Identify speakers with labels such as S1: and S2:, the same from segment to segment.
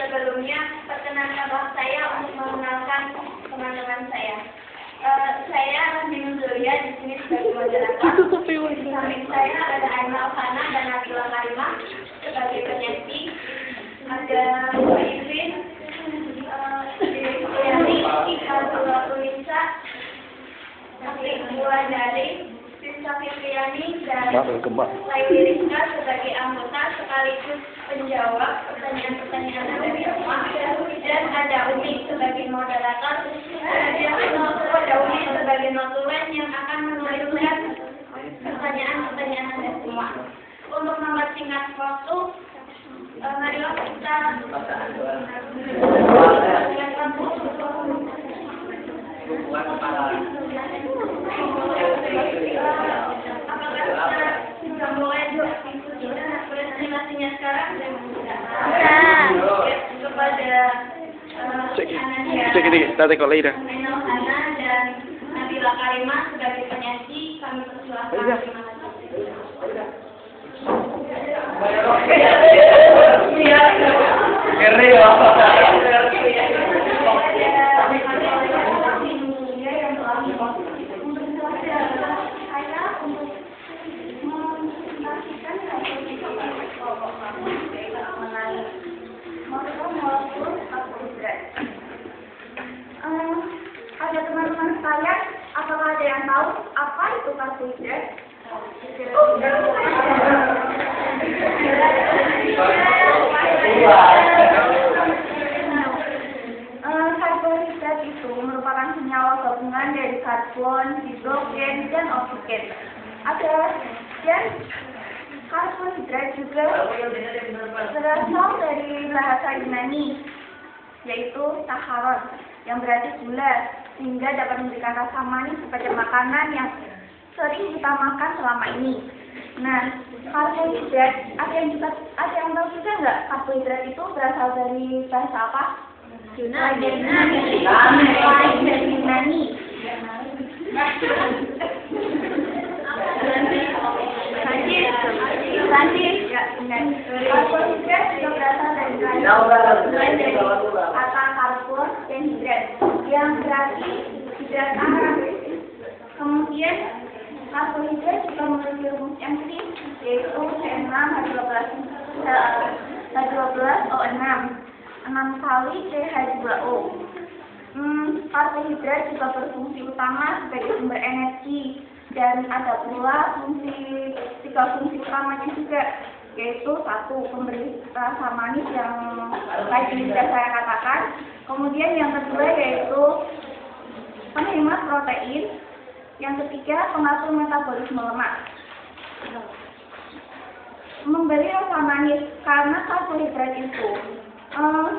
S1: Sebelumnya, perkenankan saya untuk mengenalkan teman-teman saya. Saya Rahmi Zulia di sini sebagai moderator. Di samping saya ada Aina Alfana dan Nabila Karimah sebagai penyanyi. Ada Mbak Irwin, Yani, Iqbal Tulisa, Atik Buadari, Rizka Fitriani, dan Laili Rizka sebagai anggota sekaligus penjawab pertanyaan-pertanyaan dari rumah. Dan ada Umi sebagai moderator. Ada Umi sebagai notulen yang akan menuliskan pertanyaan-pertanyaan dari semua. Untuk mempersingkat waktu, marilah kita sudah mulai presentasinya sekarang kepada Ananda dan Nabila Karimah sebagai penyanyi, kami persilahkan. Ada teman-teman sekalian, apakah ada yang tahu apa itu karbohidrat? Karbohidrat itu merupakan senyawa gabungan dari karbon, hidrogen, dan oksigen. Dan karbohidrat juga berasal dari bahasa Yunani, yaitu sacharon, yang berarti gula, sehingga dapat memberikan rasa manis kepada makanan yang sering kita makan selama ini. Nah, karbohidrat, ada yang tahu juga nggak karbohidrat itu berasal dari bahasa apa? Yunani. Karbohidrat juga berasal dari kata karbon dan hidrat, yang berarti hidrat air. Kemudian karbohidrat juga memiliki rumus yang sering, yaitu H12O6, 6 kali CH2O. Karbohidrat juga berfungsi utama sebagai sumber energi, dan ada pula tiga fungsi utamanya juga, yaitu satu, pemberi rasa manis yang tadi sudah saya katakan. Kemudian yang kedua yaitu penghemat protein. Yang ketiga, pengatur metabolisme lemak. Memberi rasa manis, karena karbohidrat itu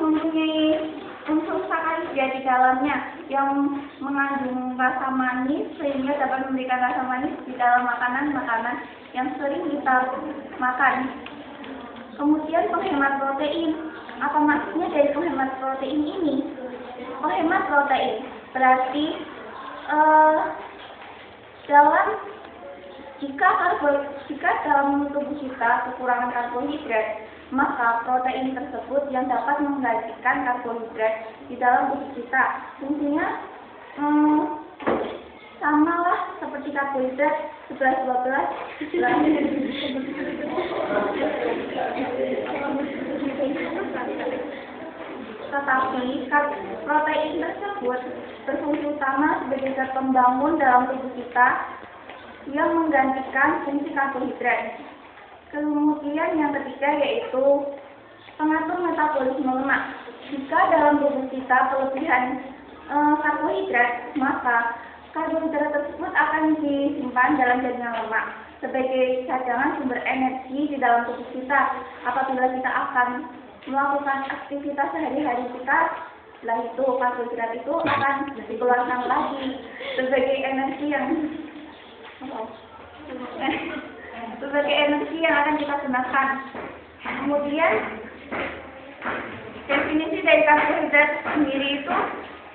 S1: mempunyai unsur sakarida di dalamnya yang mengandung rasa manis, sehingga dapat memberikan rasa manis di dalam makanan-makanan yang sering kita makan. Kemudian penghemat protein. Apa maksudnya dari penghemat protein ini? Penghemat protein berarti jika dalam tubuh kita kekurangan karbohidrat, maka protein tersebut yang dapat menggantikan karbohidrat di dalam tubuh kita. Fungsinya sama lah seperti karbohidrat 11-12. Tetapi protein tersebut berfungsi utama sebagai zat pembangun dalam tubuh kita yang menggantikan fungsi karbohidrat. Kemudian yang ketiga yaitu pengatur metabolisme lemak. Jika dalam tubuh kita kelebihan karbohidrat, maka karbohidrat tersebut akan disimpan dalam jaringan lemak sebagai cadangan sumber energi di dalam tubuh kita. Apabila kita akan melakukan aktivitas sehari-hari kita, setelah itu karbohidrat itu akan dikeluarkan lagi sebagai energi yang akan kita gunakan. Kemudian definisi dari karbohidrat sendiri itu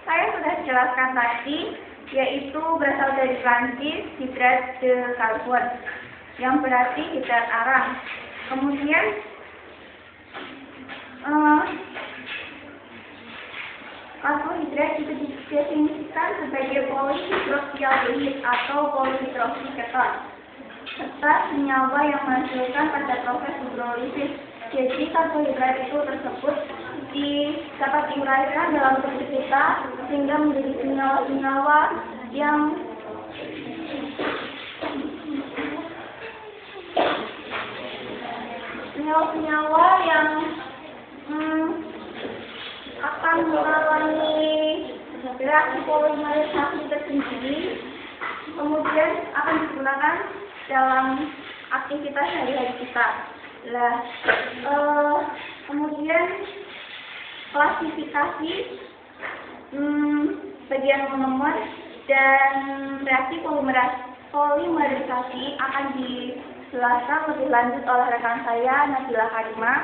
S1: saya sudah jelaskan tadi, yaitu berasal dari Prancis, hidrat de karbon, yang berarti hidrat arang. Kemudian Definisikan sebagai polihidroksialdehid atau polihidroksiketon serta senyawa yang menghasilkan pada proses hidrolisis. Jadi karbohidrat itu tersebut dapat diuraikan dalam tubuh kita sehingga menjadi senyawa-senyawa yang akan mengalami reaksi polimerisasi tersendiri, kemudian akan digunakan dalam aktivitas sehari-hari kita. Kemudian klasifikasi bagian monomer dan reaksi polimerisasi akan dijelaskan lebih lanjut oleh rekan saya, Nabila Karimah.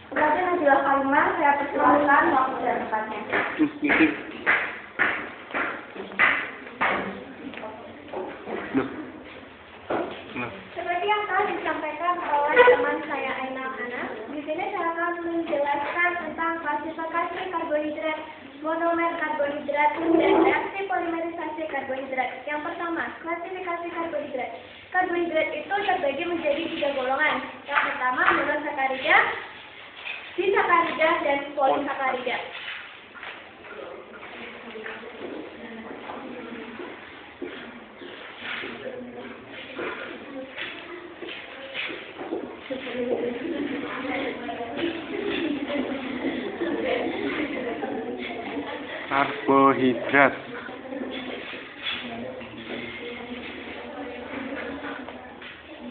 S1: Berarti Nabila Karimah, saya persilakan waktu dan tempatnya.
S2: Seperti yang telah disampaikan oleh teman saya Ainal Anas, di sini saya akan menjelaskan tentang klasifikasi karbohidrat, monomer karbohidrat, dan reaksi polimerisasi karbohidrat. Yang pertama, klasifikasi karbohidrat. Karbohidrat itu terbagi menjadi 3 golongan. Yang pertama, monosakarida, disakarida, dan polisakarida.
S3: Karbohidrat.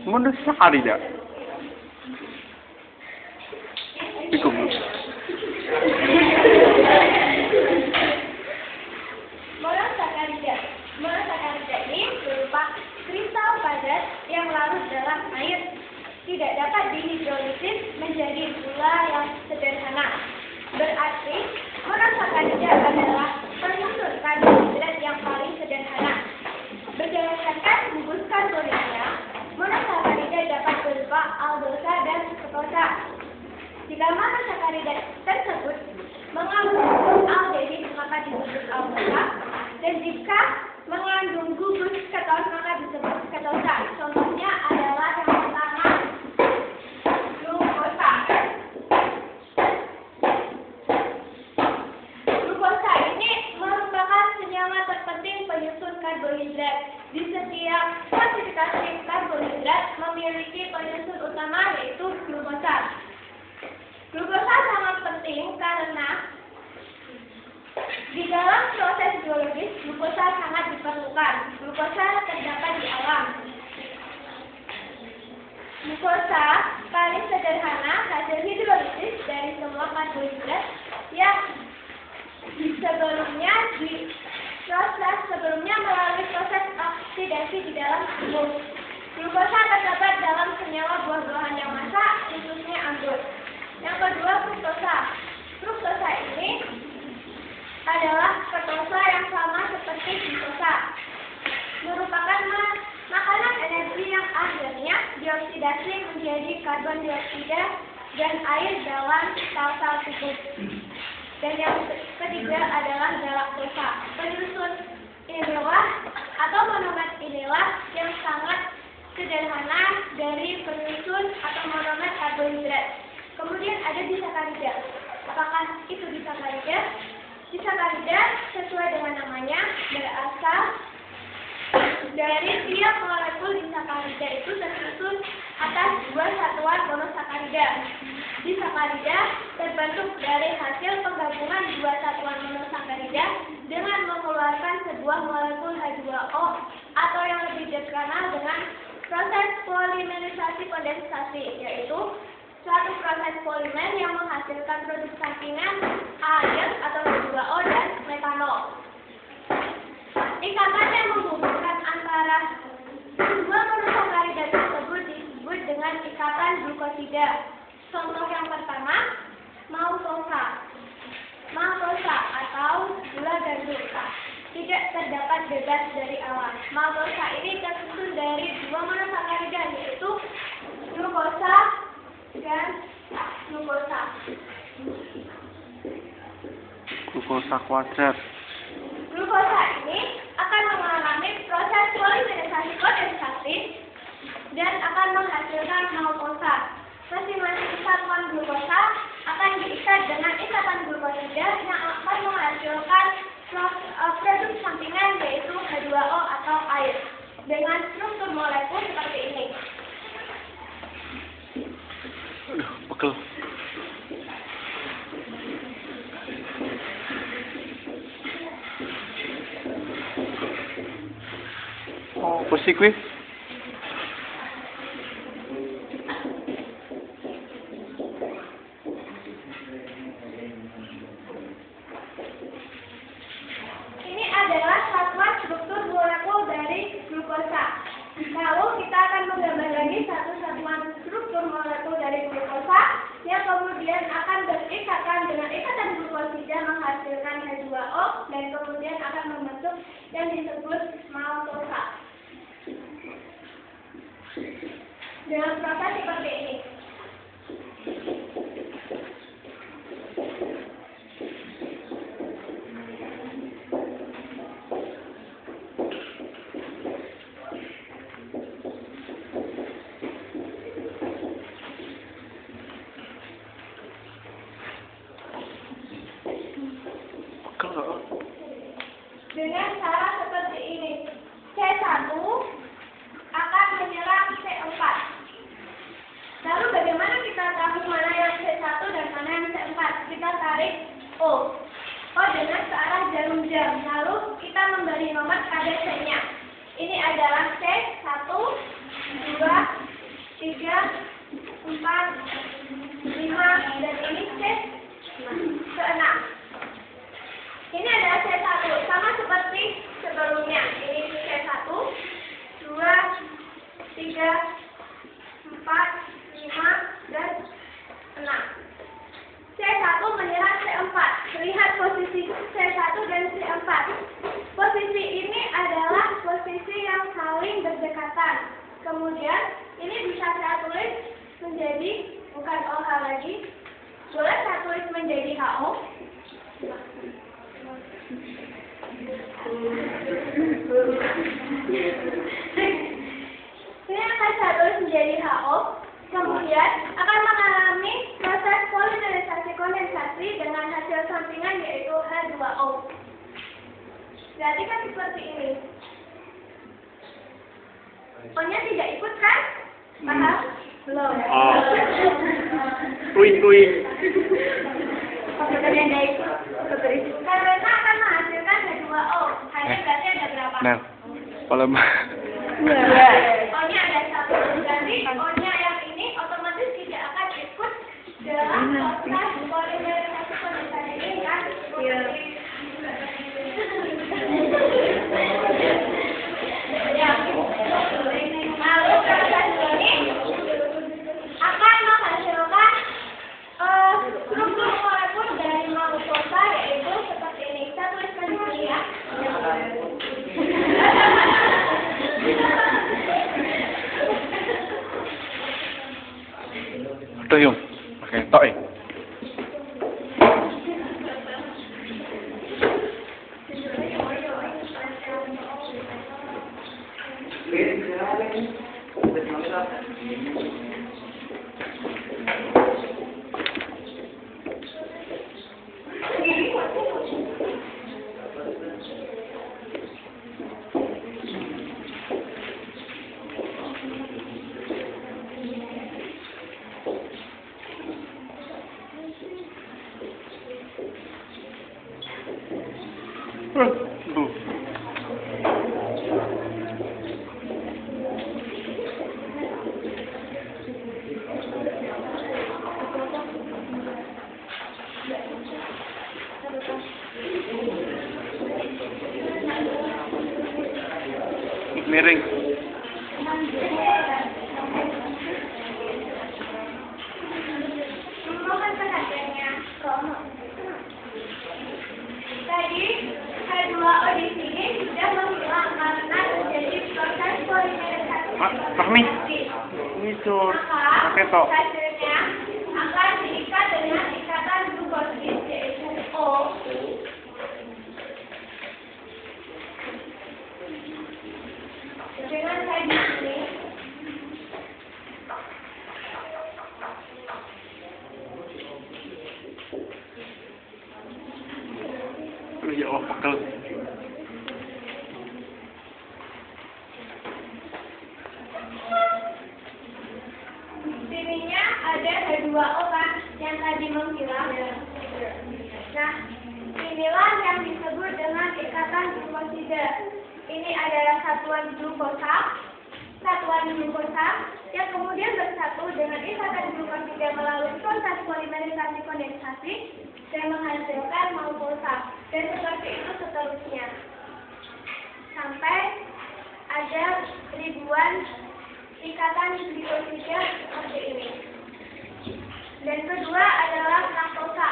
S3: Monosakarida. Cukup.
S2: Monosakarida ini berupa kristal padat yang larut dalam air, tidak dapat dihidrolisis menjadi gula yang sederhana. Berarti monosakarida adalah penyusun karbohidrat yang paling sederhana. Berdasarkan gugus karbohidratnya, monosakarida dapat berupa aldosa dan ketosa. Jika monosakarida tersebut mengandung aldehid maka disebut aldosa, dan jika mengandung gugus ketos maka disebut ketosa. Contohnya adalah yang pertama, glukosa. Glukosa ini merupakan senyawa terpenting penyusun karbohidrat. Di setiap klasifikasi karbohidrat memiliki penyusun utama yaitu glukosa. Glukosa sangat penting karena di dalam proses biologis glukosa sangat diperlukan. Glukosa terdapat di alam. Glukosa paling sederhana hasil hidrolisis dari semua karbohidrat yang sebelumnya melalui proses oksidasi di dalam tubuh. Glukosa terdapat dalam senyawa buah-buahan yang masak, khususnya anggur. Yang kedua, fruktosa. Fruktosa ini adalah ketosa yang sama seperti glukosa. Merupakan makanan energi yang akhirnya dioksidasi menjadi karbon dioksida dan air dalam sel-sel tubuh. Dan yang ketiga adalah galaktosa. Penyusun inilah atau monomer inilah yang sangat sederhana dari penyusun atau monomer karbohidrat. Kemudian ada disakarida. Apakah itu disakarida? Disakarida sesuai dengan namanya berasal dari tiap molekul disakarida itu tersusun atas 2 satuan monosakarida. Disakarida terbentuk dari hasil penggabungan 2 satuan monosakarida dengan mengeluarkan sebuah molekul H2O atau yang lebih dikenal dengan proses polimerisasi kondensasi, yaitu suatu proses polimer yang menghasilkan produk sampingan air atau H2O dan metanol. Ikatan yang menghubungkan antara dua monosakarida tersebut disebut dengan ikatan glukosida. Contoh yang pertama, maltosa. Maltosa atau gula gandum tidak terdapat bebas dari alam. Maltosa ini tersusun dari 2 monosakarida yaitu glukosa dan glukosa.
S3: Glukosa kuadrat.
S2: akan menghasilkan maltosa. Masing-masing satuan glukosa akan diikat dengan ikatan glukosida yang akan menghasilkan produk sampingan yaitu H2O atau air dengan struktur molekul seperti ini.
S3: Aduh, pegel. Oh, apa sih kuwi?
S2: Ini adalah satuan struktur molekul dari glukosa. Lalu kita akan menggambar lagi satu satuan struktur molekul dari glukosa yang kemudian akan berikatan dengan ikatan glukosida menghasilkan H2O dan kemudian akan membentuk yang disebut maltosa. Dengan proses seperti ini.
S3: Pegel.
S2: Dengan cara seperti ini, C1 akan menyerang C4. Lalu bagaimana kita tahu mana yang C1 dan mana yang C4? Kita tarik O dengan ke arah jarum jam. Lalu kita memberi nomor pada C-nya. Ini adalah C1, 2, 3, 4, 5, dan ini C6. Ini adalah C1, sama seperti sebelumnya. Ini C1, 2, 3, 4, 5, dan 6. C1 menyerang C4. Lihat posisi C1 dan C4. Posisi ini adalah posisi yang saling berdekatan. Kemudian, ini bisa saya tulis menjadi, bukan OH lagi. Boleh saya tulis menjadi HO. Ini akan saya tulis menjadi HO, kemudian akan mengalami proses polimerisasi kondensasi dengan hasil sampingan yaitu H2O. Berarti kan seperti ini. O-nya tidak ikut kan? Paham? Belum.
S3: Oh. Kuing.
S2: Karena akan menghasilkan H2O. Hanya berarti ada berapa?
S3: Nah, kalau
S2: O-nya ada satu. Berarti O-nya yang ini otomatis tidak akan ikut dalam proses polimerisasi kondensasi ini kan? Iya. Lalu proses ini akan menghasilkan struktur molekul dari maltosa yaitu seperti ini. Kita tuliskan di sini ya.
S3: Tuh yung. Oke, tok eh. Bu. Miring.
S2: Mohon perhatiannya. Tadi H2O di sini sudah menghilang karena terjadi proses polimerisasi.
S3: Fahmi. Ini tuh.
S2: Maka
S3: Oke, tok.
S2: hasilnya akan diikat dengan ikatan glukosid yaitu O. Dengan tadi ini
S3: Ya Allah, pegel.
S2: Sininya ada dua orang yang tadi menghilang. Nah, inilah yang disebut dengan ikatan glukosida. Ini adalah satuan glukosa yang kemudian bersatu dengan ikatan glukosida melalui proses polimerisasi kondensasi dan menghasilkan maltosa. Dan seperti itu seterusnya. Sampai ada ribuan ikatan glukosida seperti ini. Dan kedua adalah laktosa.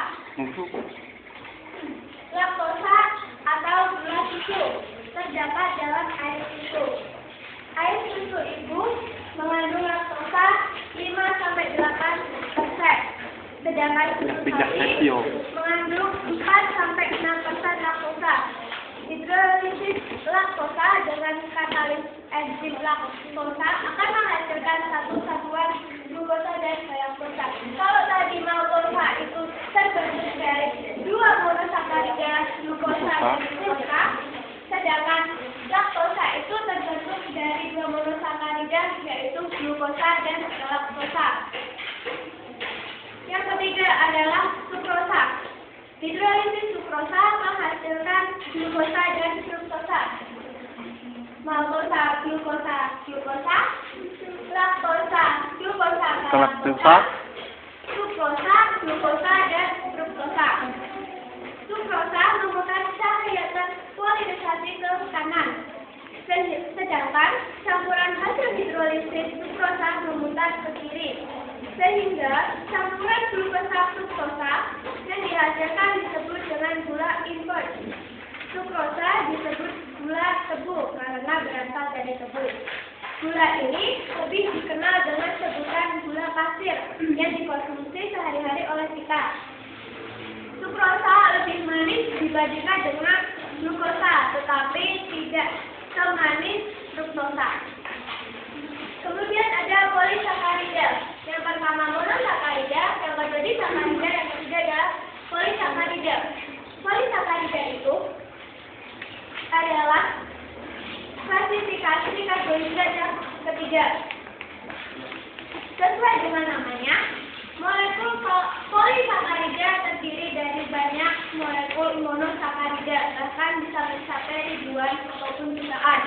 S2: Laktosa atau gula susu terdapat dalam air susu. Air susu itu mengandung laktosa 5-8%, sedangkan susu sapi mengandung 4-6% laktosa. Hidrolisis laktosa dengan katalis enzim laktosa akan menghasilkan satu satuan glukosa dan galaktosa. Kalau tadi maltosa itu terbentuk dari dua monosakarida glukosa dan glukosa, sedangkan laktosa itu terbentuk dari dua monosakarida yaitu glukosa dan galaktosa. Yang ketiga adalah sukrosa. Hidrolisis sukrosa menghasilkan glukosa dan fruktosa. Maltosa, glukosa, laktosa, glukosa, galaktosa, sukrosa, glukosa, dan fruktosa. Sukrosa merupakan cahayatan polimerisasi ke kanan, sedangkan campuran hasil hidrolisis sukrosa memutar ke kiri, sehingga campuran glukosa fruktosa yang dihasilkan disebut dengan gula invert. Sukrosa disebut gula tebu karena berasal dari tebu. Gula ini lebih dikenal dengan sebutan gula pasir yang dikonsumsi sehari-hari oleh kita. Sukrosa lebih manis dibandingkan dengan glukosa, tetapi tidak semanis fruktosa. Kemudian ada polisakarida. Yang pertama monosakarida, yang kedua disakarida, yang ketiga adalah polisakarida. Polisakarida itu adalah klasifikasi karbohidrat yang ketiga. Sesuai dengan namanya, molekul polisakarida terdiri dari banyak molekul monosakarida, bahkan bisa mencapai ribuan ataupun jutaan.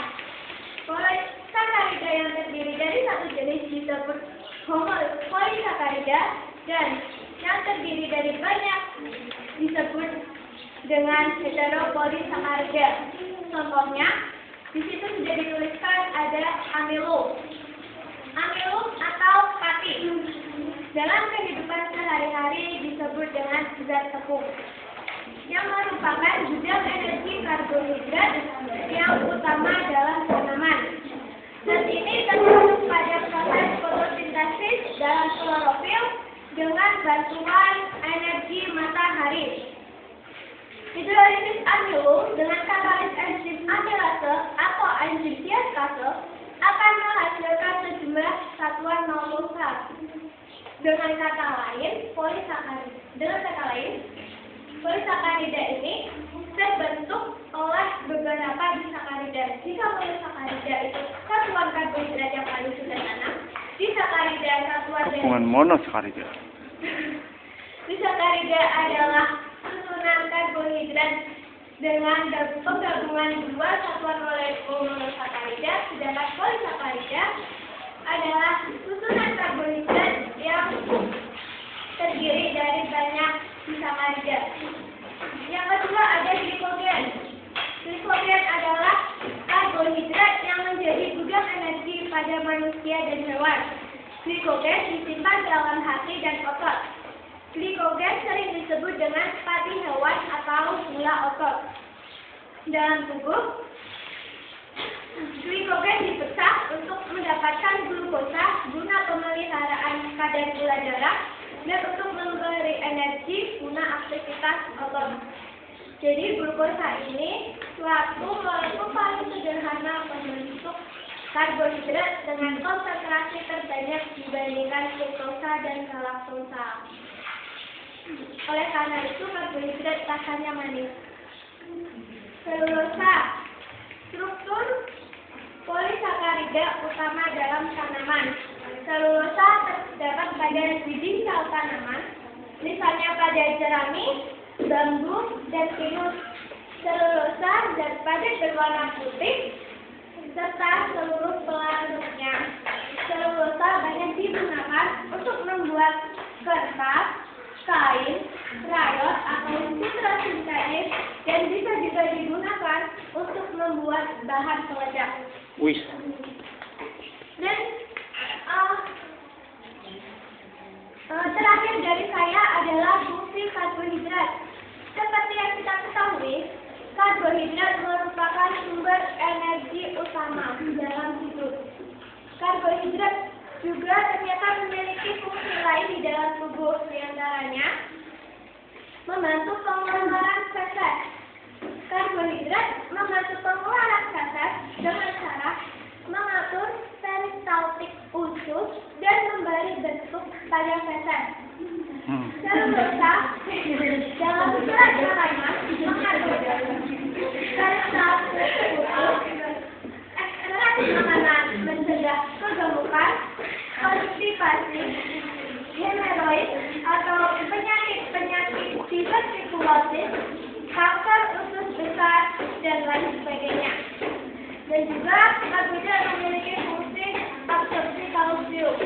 S2: Polisakarida yang terdiri dari satu jenis disebut homopolisakarida, dan yang terdiri dari banyak disebut dengan heteropolisakarida. Contohnya, di situ sudah dituliskan ada amilum atau pati. Dalam kehidupan sehari-hari disebut dengan zat tepung, yang merupakan gudang energi karbohidrat yang utama dalam tanaman. Zat ini termasuk pada proses fotosintesis dalam klorofil dengan bantuan energi matahari. Hidrolisis amilum dengan katalis enzim amilase atau enzim diastase akan menghasilkan sejumlah satuan maltosa. Dengan kata lain, polisakarida ini terbentuk oleh beberapa disakarida. Jika polisakarida itu satuan karbohidrat yang paling sederhana, disakarida satuan dari
S3: monosakarida.
S2: Disakarida adalah susunan karbohidrat dengan penggabungan dua satuan molekul monosakarida, sedangkan polisakarida adalah susunan karbohidrat yang terdiri dari banyak disakarida. Yang kedua ada glikogen. Glikogen adalah karbohidrat yang menjadi gudang energi pada manusia dan hewan. Glikogen disimpan dalam hati dan otot. Glikogen sering disebut dengan pati hewan atau gula otot. Dalam tubuh, glikogen dipecah untuk mendapatkan glukosa guna pemeliharaan kadar gula darah dan untuk memberi energi guna aktivitas otot. Jadi glukosa ini suatu molekul paling sederhana pembentuk karbohidrat dengan konsentrasi terbanyak dibandingkan fruktosa dan galaktosa. Oleh karena itu karbohidrat rasanya manis. Selulosa. Struktur polisakarida utama dalam tanaman. Selulosa terdapat pada biji sel tanaman, misalnya pada jerami, bambu, dan pinus. Selulosa zat padat berwarna putih serta seluruh pelarutnya. Selulosa banyak digunakan untuk membuat kertas, kain, rayon, atau sutra sintetis, dan bisa juga digunakan untuk membuat bahan peledak.
S3: Wis.
S2: Dan terakhir dari saya adalah fungsi karbohidrat. Seperti yang kita ketahui, karbohidrat merupakan sumber energi utama dalam hidup. Karbohidrat juga ternyata memiliki fungsi lain di dalam tubuh, diantaranya membantu pengeluaran feses. Karbohidrat membantu pengeluaran feses dengan cara mengatur peristaltik usus dan memberi bentuk pada feses. Selulosa dalam surat Al-Qaimah mengatakan peristaltik usus ekstraksi makanan mencegah kegemukan, konstipasi, hemoroid atau penyakit-penyakit divertikulosis, kanker usus besar, dan lain sebagainya. Dan juga karbohidrat memiliki fungsi absorpsi kalsium.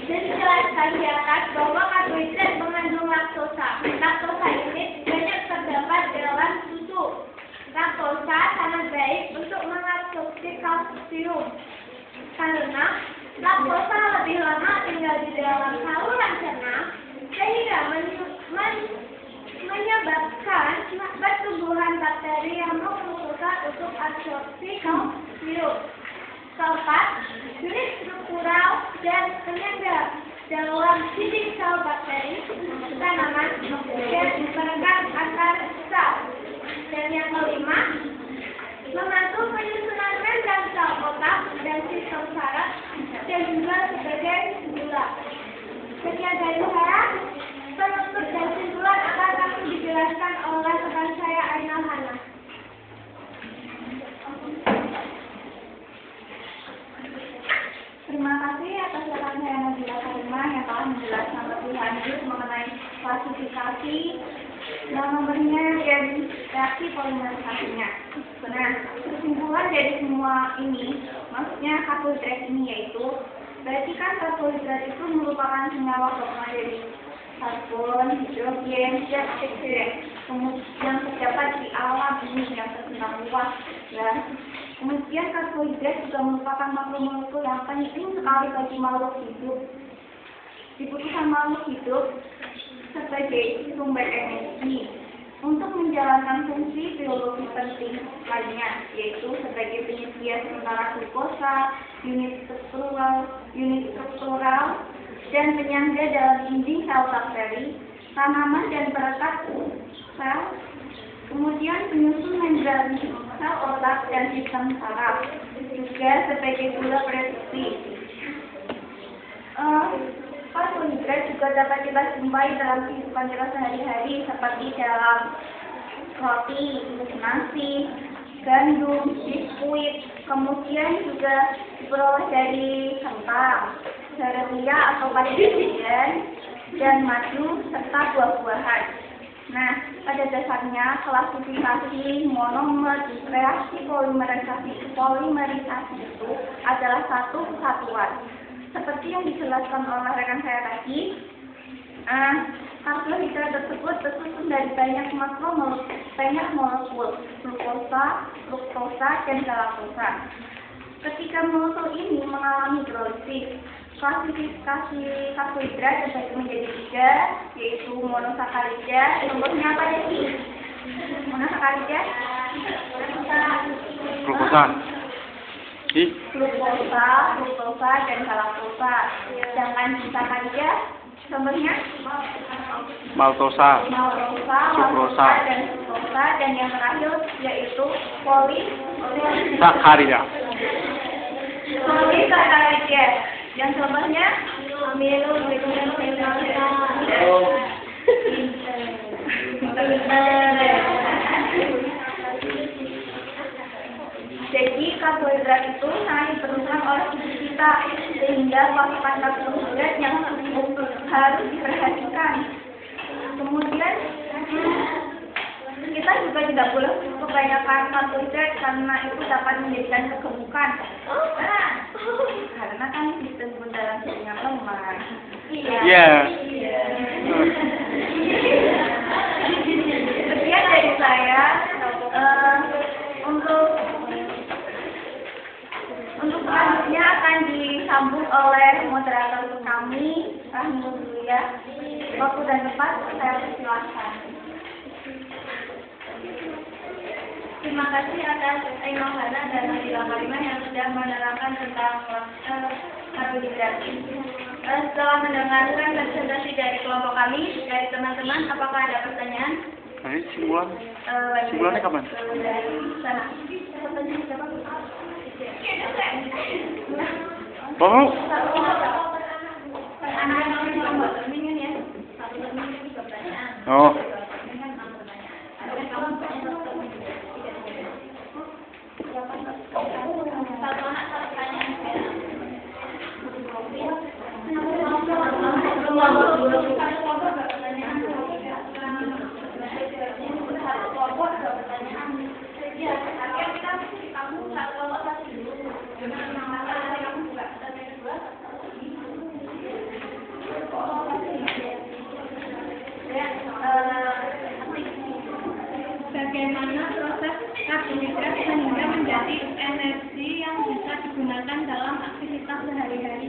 S2: Dan dijelaskan di atas bahwa karbohidrat mengandung laktosa. Laktosa ini banyak terdapat dalam susu. Laktosa sangat baik untuk mengabsorpsi kalsium karena laktosa lebih lama tinggal di dalam saluran cerna sehingga menyebabkan pertumbuhan bakteri yang membutuhkan untuk absorpsi kalsium. Keempat, unit struktural dan penyangga dalam dinding sel bakteri tanaman dan perekat antar sel. Dan yang kelima, membantu penyusunan membran sel otak dan sistem saraf dan juga sebagai gula. Sekian dari saya. Penutup dan kesimpulan akan langsung dijelaskan oleh rekan saya Ainal Hana.
S1: Terima kasih atas rekan saya Nabila Karimah yang telah menjelaskan lebih lanjut mengenai klasifikasi dan nomornya dan reaksi polimerisasinya. Nah, kesimpulan dari semua ini, maksudnya karbohidrat ini yaitu, berarti kan karbohidrat itu merupakan senyawa gabungan dari karbon, hidrogen, dan oksigen yang terdapat di alam ini yang terkenal luas. Dan kemudian karbohidrat juga merupakan makro-molekul yang penting sekali bagi makhluk hidup. Dibutuhkan makhluk hidup sebagai sumber energi untuk menjalankan fungsi biologi penting lainnya, yaitu sebagai penyedia sementara glukosa, unit struktural, dan penyangga dalam dinding sel bakteri, tanaman dan perekat sel, kemudian penyusun membran sel otak dan sistem saraf, juga sebagai gula produksi. Karbohidrat juga dapat kita jumpai dalam kehidupan kita sehari-hari seperti dalam roti, nasi, gandum, biskuit, kemudian juga diperoleh dari kentang, serealia atau pasir dan madu serta buah-buahan. Nah, pada dasarnya klasifikasi monomer reaksi polimerisasi itu adalah satu kesatuan. Seperti yang dijelaskan oleh rekan saya tadi, karbohidrat tersebut tersusun dari banyak molekul, glukosa, fruktosa, dan galaktosa. Ketika molekul ini mengalami hidrolisis, klasifikasi karbohidrat terbagi menjadi 3, yaitu monosakarida. Contohnya apa ya sih? Monosakarida?
S3: Glukosa.
S1: Glukosa, fruktosa, dan galaktosa. Sedangkan disakarida, contohnya
S3: Maltosa.
S1: Sukrosa, dan fruktosa. Dan yang terakhir yaitu
S3: Sakarida.
S1: Polisakarida. Dan contohnya amiloglikosida. karbohidrat itu sangat diperlukan oleh tubuh kita, sehingga pasokan karbohidrat yang cukup harus diperhatikan. Kemudian kita juga tidak boleh kebanyakan karbohidrat karena itu dapat menjadikan kegemukan. Karena kan disebut dalam jaringan lemak.
S3: Iya.
S1: Sekian dari saya. Untuk selanjutnya akan disambung oleh moderator kami, Rahimullah. Waktu dan tempat saya persilahkan. Terima kasih atas Imam Hana dan Nabila Karimah yang sudah menerangkan tentang karbohidrat. Setelah mendengarkan presentasi dari kelompok kami, dari teman-teman, apakah ada pertanyaan?
S3: Simulannya kapan?
S1: Dari sana.
S3: Mau? Oh.
S2: Bagaimana proses karbohidrat sehingga menjadi energi yang bisa digunakan dalam aktivitas sehari-hari?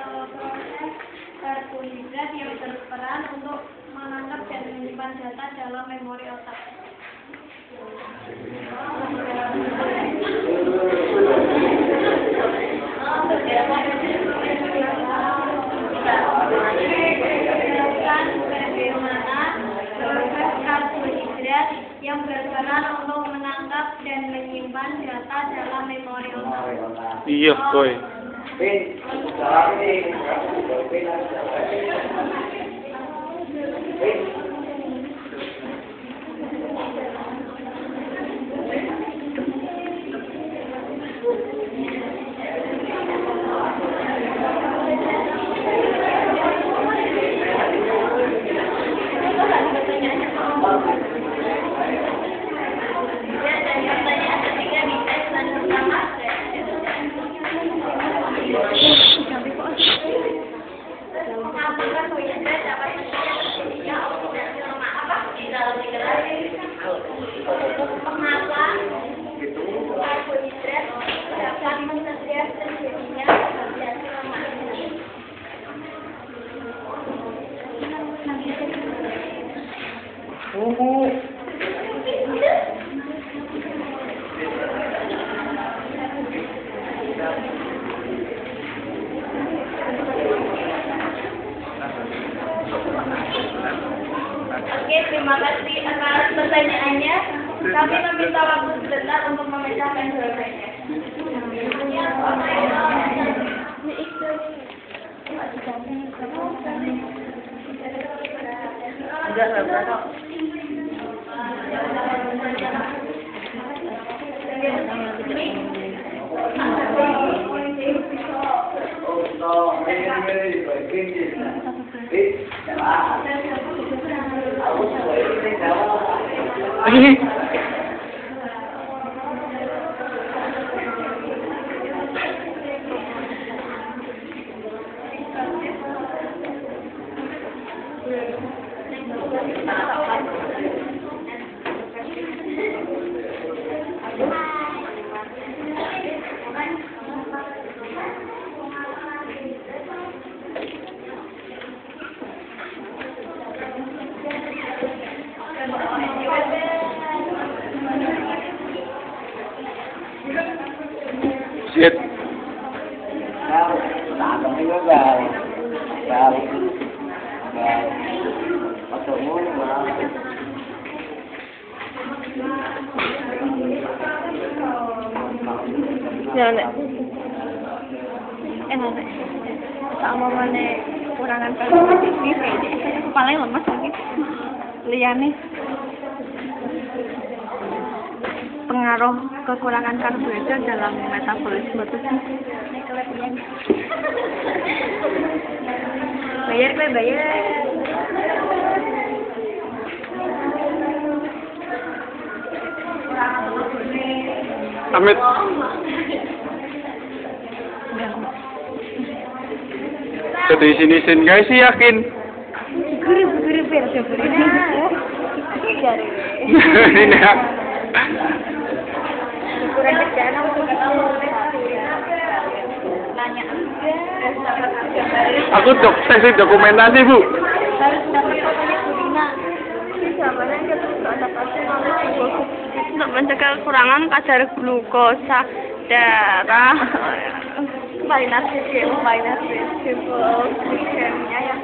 S2: Proses karbohidrat yang berperan untuk menangkap dan menyimpan data dalam memori otak. Bagaimana proses karbohidrat yang berperan untuk menangkap dan menyimpan data dalam memori otak.
S3: Iya, boy.
S2: Mengapa karbohidrat dapat mencegah terjadinya oksidatif lemak? Oke, terima kasih atas pertanyaannya. Kami meminta waktu sebentar untuk memecahkan jawabannya.
S3: Yet.
S2: Ya, Nek. Nek. Sama mana kekurangan karbohidrat kayaknya kepalanya lemas lagi. Liane pengaruh kekurangan karbohidrat dalam metabolisme tubuh. Bayar.
S3: Amit. Jadi sini guys sih yakin.
S2: Guru versi
S3: Ini ya.
S2: kurang kerjaan aku suka kamu nanya
S3: Aku sesi dokumentasi, Bu.
S2: harus dapat fotonya Budina jawabannya dia terus adaptasi untuk mencegah kekurangan kadar glukosa darah minus glikemia yang